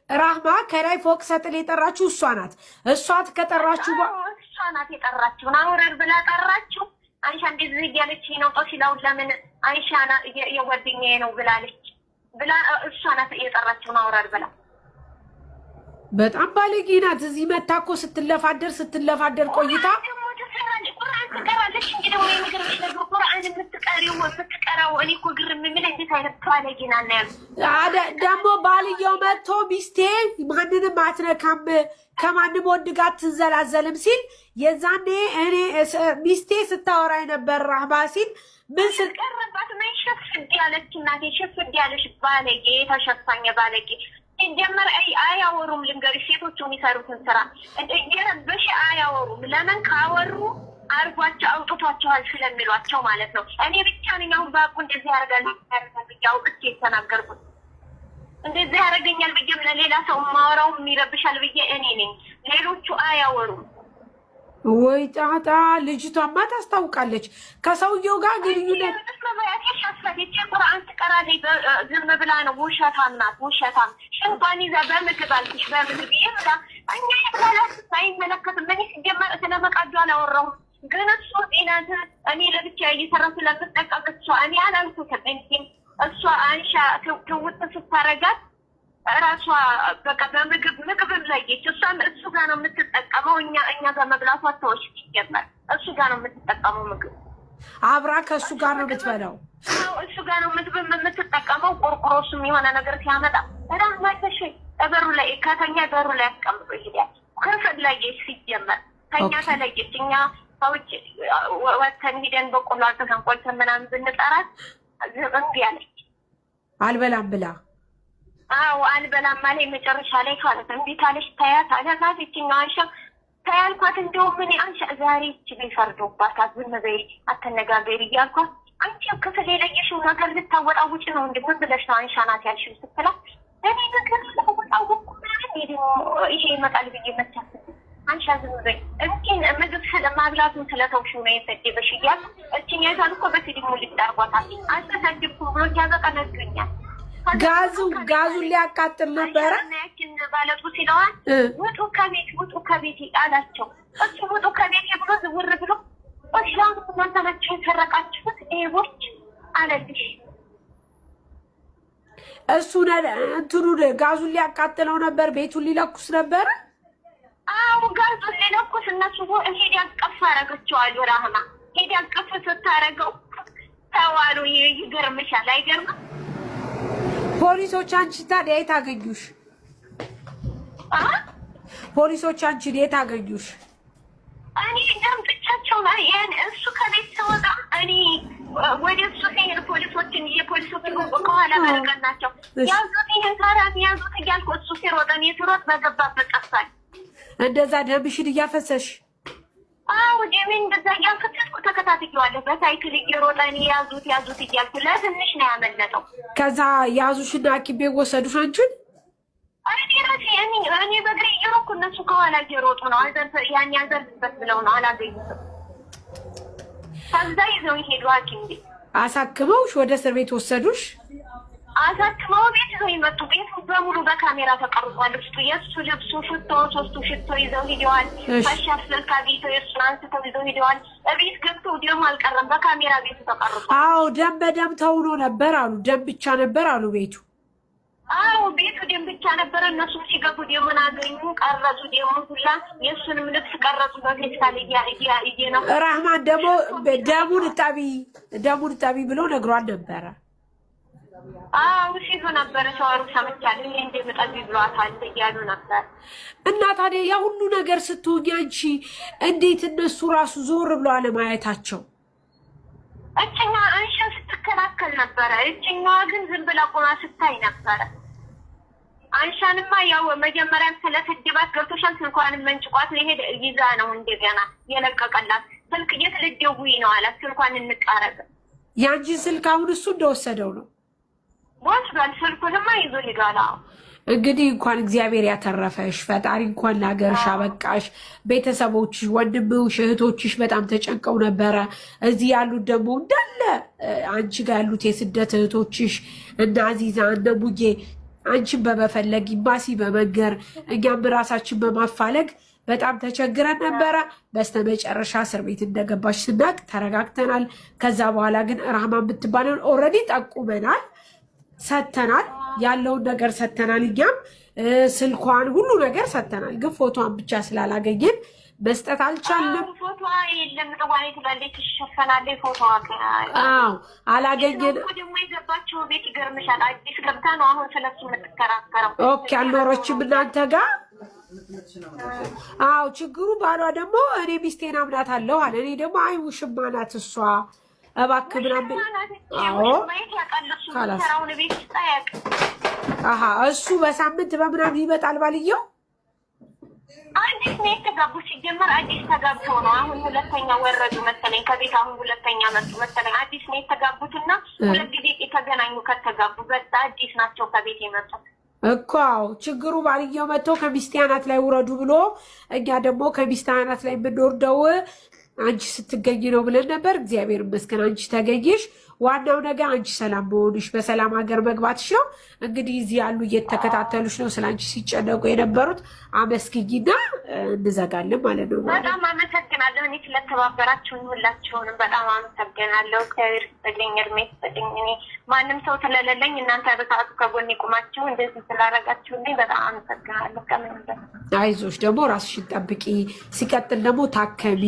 ራህማ ከላይ ፎቅ ሰጥል የጠራችሁ እሷ ናት። እሷት ከጠራችሁ እሷ ናት የጠራችሁ። ናውረድ ብላ ጠራችሁ። አንሻ እንደዚህ እያለች ነው ጦሲላው ለምን አንሻ የጓደኛዬ ነው ብላለች ብላ እሷ ናት የጠራችሁ ናውረድ ብላ። በጣም ባለጌ ናት። እዚህ መታ እኮ ስትለፋደር ቆይታ ቁርአን ትቀራለች። እንግዲህ ወይ ነገር ነገር ቁርአን የምትቀራው እኔ እኮ ግርም ምን እንዴት አይነት ባለጌ ናት ነው ያለው። ደግሞ ባልየው መጥቶ ሚስቴ ማንንም አትነካም ከማንም ወንድ ጋር ትንዘላዘልም ሲል የዛኔ እኔ ሚስቴ ስታወራ ነበር ራህማ ሲል ምን ስልቀረባት ምን ሸፍድ ያለች እናቴ ሸፍድ ያለሽ ባለጌ ተሸፋኝ ባለጌ ሲጀመር አያወሩም። ልንገርሽ ሴቶቹ የሚሰሩትን ስራ እየረበሽ አያወሩም። ለምን ካወሩ አርጓቸው አውጥቷቸዋል ስለሚሏቸው ማለት ነው። እኔ ብቻ ነኝ አሁን ባቁ እንደዚህ ያደርጋል ብያው ብቻ የተናገርኩት እንደዚህ ያደርገኛል ብዬም ለሌላ ሰው ማወራው የሚረብሻል ብዬ እኔ ነኝ። ሌሎቹ አያወሩም። ወይ ጣጣ ልጅቷማ ታስታውቃለች ከሰውየው ጋር ግንኙነት ሸፈች ቁርአን ትቀራለች ዝም ብላ ነው። ውሸታም ናት ውሸታም። ሽንቷን ይዛ በምግብ አልኩሽ በምግብ ይብላ እኛ ይብላላት ሳይመለከትም እኔ ሲጀመር ስለመቃዱ አላወራሁም። ግን እሱ ጤናት እኔ ለብቻ እየሰራ ስለምጠቃቀት እሷ እኔ አላልኩትም። እንዲም እሷ አንሻ ትውጥ ስታረጋት ራሷ በቃ ምግብም ለየች። እሷም እሱ ጋር ነው የምትጠቀመው። እኛ ጋር መብላቷ ተወች ሲጀመር እሱ ጋር ነው የምትጠቀመው ምግብ አብራ ከእሱ ጋር ነው የምትበላው። እሱ ጋር ነው ምግብ የምትጠቀመው። ቆርቆሮሱም የሆነ ነገር ሲያመጣ በጣም ማይተሽ በሩ ላይ ከተኛ በሩ ላይ አስቀምጦ ይሄዳል። ክፍል ለየች ሲጀመር ከኛ ተለየች። እኛ ሰዎች ወተን ሂደን በቆሎ አልተሰን ቆልተን ምናምን ብንጠራት እምቢ አለች። አልበላም ብላ አዎ አልበላም ማለት መጨረሻ ላይ ካለት እምቢ ካለች ታያት አለናት። እቺኛው አንሻ ታያልኳት እንደውም ምን አንሻ ዛሬ እቺ ቢፈርዶባታል ዝም በይ አትነጋገሪ እያልኳት አንቺ ክፍል የለየሽው ነገር ልታወጣውጭ ነው እንዴ ምን ብለሽ ነው አንሻ ናት ያልሽው ስትላት እኔ ነገር ልታወጣውቁ ማለት ይሄ ይመጣል ብዬ መቻት አንሻ ዝም በይ እንኪን ምግብ ስለማብላቱን ስለተውሽው ነው የሰደበሽ እያል እቺኛ ይዛል እኮ በፊልሙ ሊዳርጓታል አልተሰደብኩም ብሎ ያዘቀነግኛል። ጋዙን ሊያቃጥል ነበረ። ያችን ባለጡ ሲለዋል ውጡ ከቤት አላቸው። እሱ ውጡ ከቤት ብሎ ዝውር ብሎ እሻም እናንተ ናችሁ የሰረቃችሁት ኤቦች አለልሽ። እሱ እንትኑን ጋዙን ሊያቃጥለው ነበር። ቤቱን ሊለኩስ ነበረ። አዎ ጋዙን ሊለኩስ እነሱ ሄድ ያስቀፍ አረገችዋሉ። ራህማ ሄድ ያስቀፍ ስታረገው ተዋሉ። ይገርምሻል አይገርምም? ፖሊሶች አንቺ ታዲያ የት አገኙሽ? ፖሊሶች አንቺን የት አገኙሽ? እኔ ደምጥቻቸው ላይ እሱ ከቤት ሲወጣ እኔ ወደ እሱ ሲሄድ ፖሊሶችን ከኋላ በርቀት ናቸው ያዙት። ይህን ካራሚ ያዙት እያልኩ እሱ ሲሮጥ እኔ ስሮጥ በገባበት ጠፋኝ። እንደዛ ደምሽን እያፈሰሽ? አዎ ደሜን እንደዛ እያፈሰስኩ ተከታትየዋለሁ። በሳይክል እየሮጠ እኔ ያዙት እያልኩ ለትንሽ ነው ያመለጠው። ከዛ ያዙሽና ሐኪም ቤት ወሰዱሽ አንቺን? እኔ ራሴ እኔ በእግሬ እየሮጥኩ እነሱ ከኋላ እየሮጡ ነው። ያን ያልደርስበት ብለው ነው አላገኙትም። ከዛ ይዘው ይሄዱ ሐኪም ቤት አሳክመውሽ ወደ እስር ቤት ወሰዱሽ? አሳክመው ቤት ይዘው ይመጡ። ቤቱ በሙሉ በካሜራ ተቀርጿል። የእሱ ልብሱ ሽቶ 3 ሽቶ ይዘው ሂደዋል። አሻፍ ለካ ቤቱ የእሱን አንስተው ይዘው ሂደዋል። ቤት ገብተው ደም አልቀረም በካሜራ ቤቱ ተቀርጿል። አዎ ደም በደም ተውኖ ነበር አሉ። ደም ብቻ ነበር አሉ ቤቱ። አዎ ቤቱ ደም ብቻ ነበር። እነሱ ሲገቡ ደሙን አገኙ፣ ቀረጹ። ደሙን ሁላ የእሱንም ልብስ ቀረጹ በፌስታል እየ ነው። ራህማን ደግሞ ደሙን እጠቢ ብሎ ነግሯን ነበረ። አዎ ሲሉ ነበር ሰዋሩ ሰምቻለሁ። ይሄ እንደምጠቢ ብሏታል እያሉ ነበር። እና ታዲያ ያ ሁሉ ነገር ስትሆኝ አንቺ እንዴት እነሱ ራሱ ዞር ብሎ አለማየታቸው? እችኛ አንሻ ስትከላከል ነበረ። እችኛዋ ግን ዝም ብላ ቆማ ስታይ ነበረ። አንሻንማ ያው መጀመሪያም ስለተደባት ገብቶሻል። ስልኳንም መንጭቋት ሄደ ይዛ ነው እንደገና የለቀቀላት። ስልክ የት ልትደውይ ነው አላት። ስልኳን እንቃረብ። ያንቺን ስልክ አሁን እሱ እንደወሰደው ነው ወስዷል። ስልኩንማ ይዞ ሄዷል። እንግዲህ እንኳን እግዚአብሔር ያተረፈሽ፣ ፈጣሪ እንኳን ለሀገርሽ አበቃሽ። ቤተሰቦችሽ፣ ወንድምሽ፣ እህቶችሽ በጣም ተጨንቀው ነበረ። እዚህ ያሉት ደግሞ እንዳለ አንቺ ጋር ያሉት የስደት እህቶችሽ እነ አዚዛ እነ ሙጌ አንቺን በመፈለግ ኢምባሲ በመንገር እኛም ራሳችን በማፋለግ በጣም ተቸግረን ነበረ። በስተመጨረሻ እስር ቤት እንደገባች ስናቅ ተረጋግተናል። ከዛ በኋላ ግን ራህማ የምትባለውን ኦልሬዲ ጠቁመናል፣ ሰተናል፣ ያለውን ነገር ሰተናል። እኛም ስልኳን ሁሉ ነገር ሰተናል። ግን ፎቶዋን ብቻ ስላላገኘን መስጠት አልቻልንም። ፎቶዋ የለም ጠዋኔ ትላለች፣ ትሸፈናለች። ፎቶዋ አላገኘን። ደግሞ የገባችው ቤት ይገርምሻል፣ አዲስ ገብታ ነው አሁን ስለሱ የምትከራከረው። ኦኬ አልኖረችም እናንተ ጋር? አዎ ችግሩ ባሏ ደግሞ እኔ ሚስቴን አምናታለሁ አለ። እኔ ደግሞ አይ ውሽማ ናት እሷ እባክህ ምናምን። አዎ አሀ እሱ በሳምንት በምናምን ይመጣል ባልየው። አዲስ ነው የተጋቡ፣ ሲጀመር አዲስ ተጋብተው ነው አሁን ሁለተኛ ወረዱ መሰለኝ ከቤት አሁን ሁለተኛ መጡ መሰለኝ። አዲስ ነው የተጋቡትና ሁለት ጊዜ የተገናኙ ከተጋቡ በዛ አዲስ ናቸው ከቤት የመጡት እኮ። ችግሩ ባልየው መጥቶ ከሚስቴ አናት ላይ ውረዱ ብሎ እኛ ደግሞ ከሚስቴ አናት ላይ የምንወርደው አንቺ ስትገኝ ነው ብለን ነበር። እግዚአብሔር ይመስገን አንቺ ተገኘሽ። ዋናው ነገር አንቺ ሰላም መሆንሽ በሰላም ሀገር መግባትሽ ነው። እንግዲህ እዚህ ያሉ እየተከታተሉሽ ነው ስለ አንቺ ሲጨነቁ የነበሩት። አመስግኝና እንዘጋለን ማለት ነው። በጣም አመሰግናለሁ። እኔ ስለተባበራችሁኝ ሁላችሁንም በጣም አመሰግናለሁ። እግዚአብሔር ይስጥልኝ፣ እድሜ ይስጥልኝ። እኔ ማንም ሰው ስለሌለኝ እናንተ በሰዓቱ ከጎኔ ቁማችሁ እንደዚህ ስላደረጋችሁልኝ በጣም አመሰግናለሁ። ከምንም አይዞሽ ደግሞ ራስሽን ጠብቂ። ሲቀጥል ደግሞ ታከሚ።